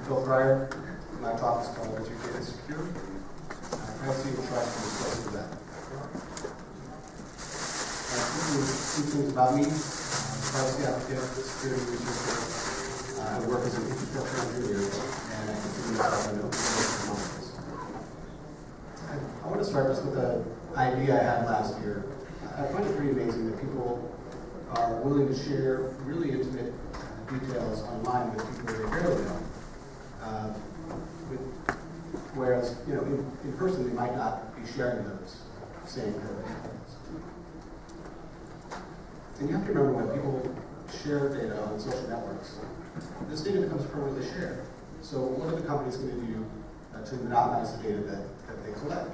Bill Pryor. My talk is called Is Your Data Secure? Privacy and Trust in the Place of That. Two things about me. Privacy advocate, security researcher. I work as an infrastructure engineer, and I continue to work on open source technologies. I want to start just with an idea I had last year. I find it pretty amazing that people are willing to share really intimate details online with people they barely know. Whereas, in person, they might not be sharing those same kind of details. And you have to remember when people share data on social networks, this data becomes permanently shared. So what are the companies going to do to monopolize the data that they collect?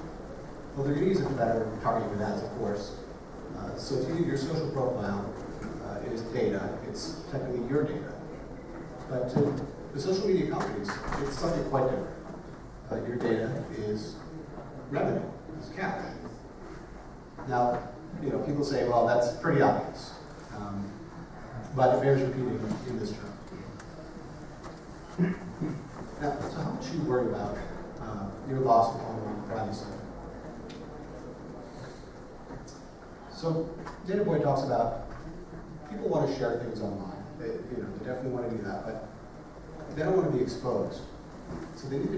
Well, they're going to use it for better targeted ads, of course. So to you, your social profile is data. It's technically your data. But to the social media companies, it's something quite different. Your data is revenue, it's cash. Now, people say, well, that's pretty obvious. But it bears repeating in this term. Now, so how much you worry about your loss of home privacy? So, Data Boy talks about people want to share things online. They definitely want to do that, but they don't want to be exposed. So they need to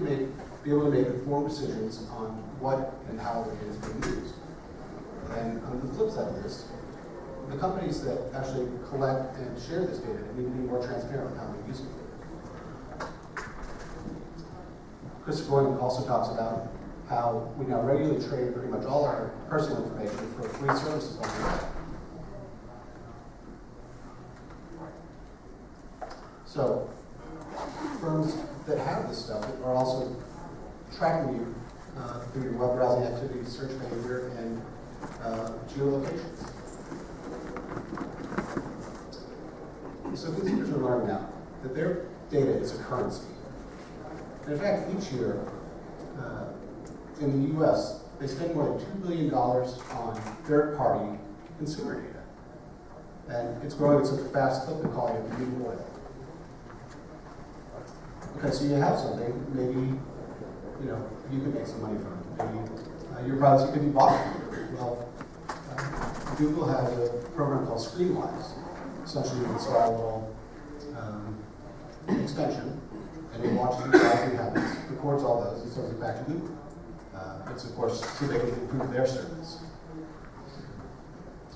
be able to make informed decisions on what and how their data is being used. And on the flip side of this, the companies that actually collect and share this data need to be more transparent with how they're using it. Christopher Boyd also talks about how we now regularly trade pretty much all our personal information for free services online. So, firms that have this stuff are also tracking you through your web browsing activity, search behavior, and geolocations. So consumers are learning now that their data is a currency. And in fact, each year in the U.S., they spend more than $2 billion on third-party consumer data. And it's growing at such a fast clip, they're calling it the new oil. Okay, so you have something, maybe, you could make some money from it. Maybe your privacy could be bought. Well, Google has a program called Screenwise. Essentially, you install an extension, and it watches your browsing habits, records all those, and sends it back to Google. It's, of course, so they can improve their service.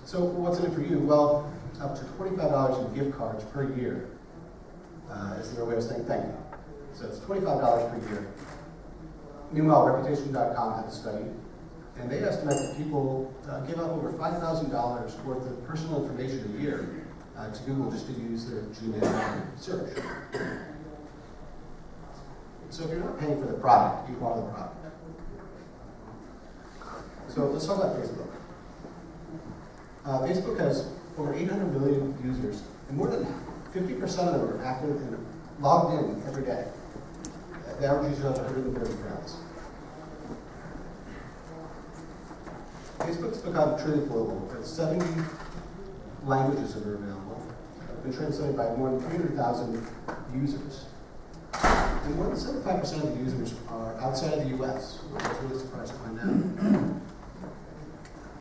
So what's in it for you? Well, up to $25 in gift cards per year is their way of saying thank you. So it's $25 per year. Meanwhile, Reputation.com had a study, and they estimate that people give up over $5,000 worth of personal information a year to Google just to use their Gmail search. So if you're not paying for the product, you want the product. So let's talk about Facebook. Facebook has over 800 million users, and more than 50% of them are active and logged in every day. The average user has 130 friends. Facebook's become truly global. 70 languages that are available. It's been translated by more than 300,000 users. And more than 75% of the users are outside of the US, which is really surprising to find out.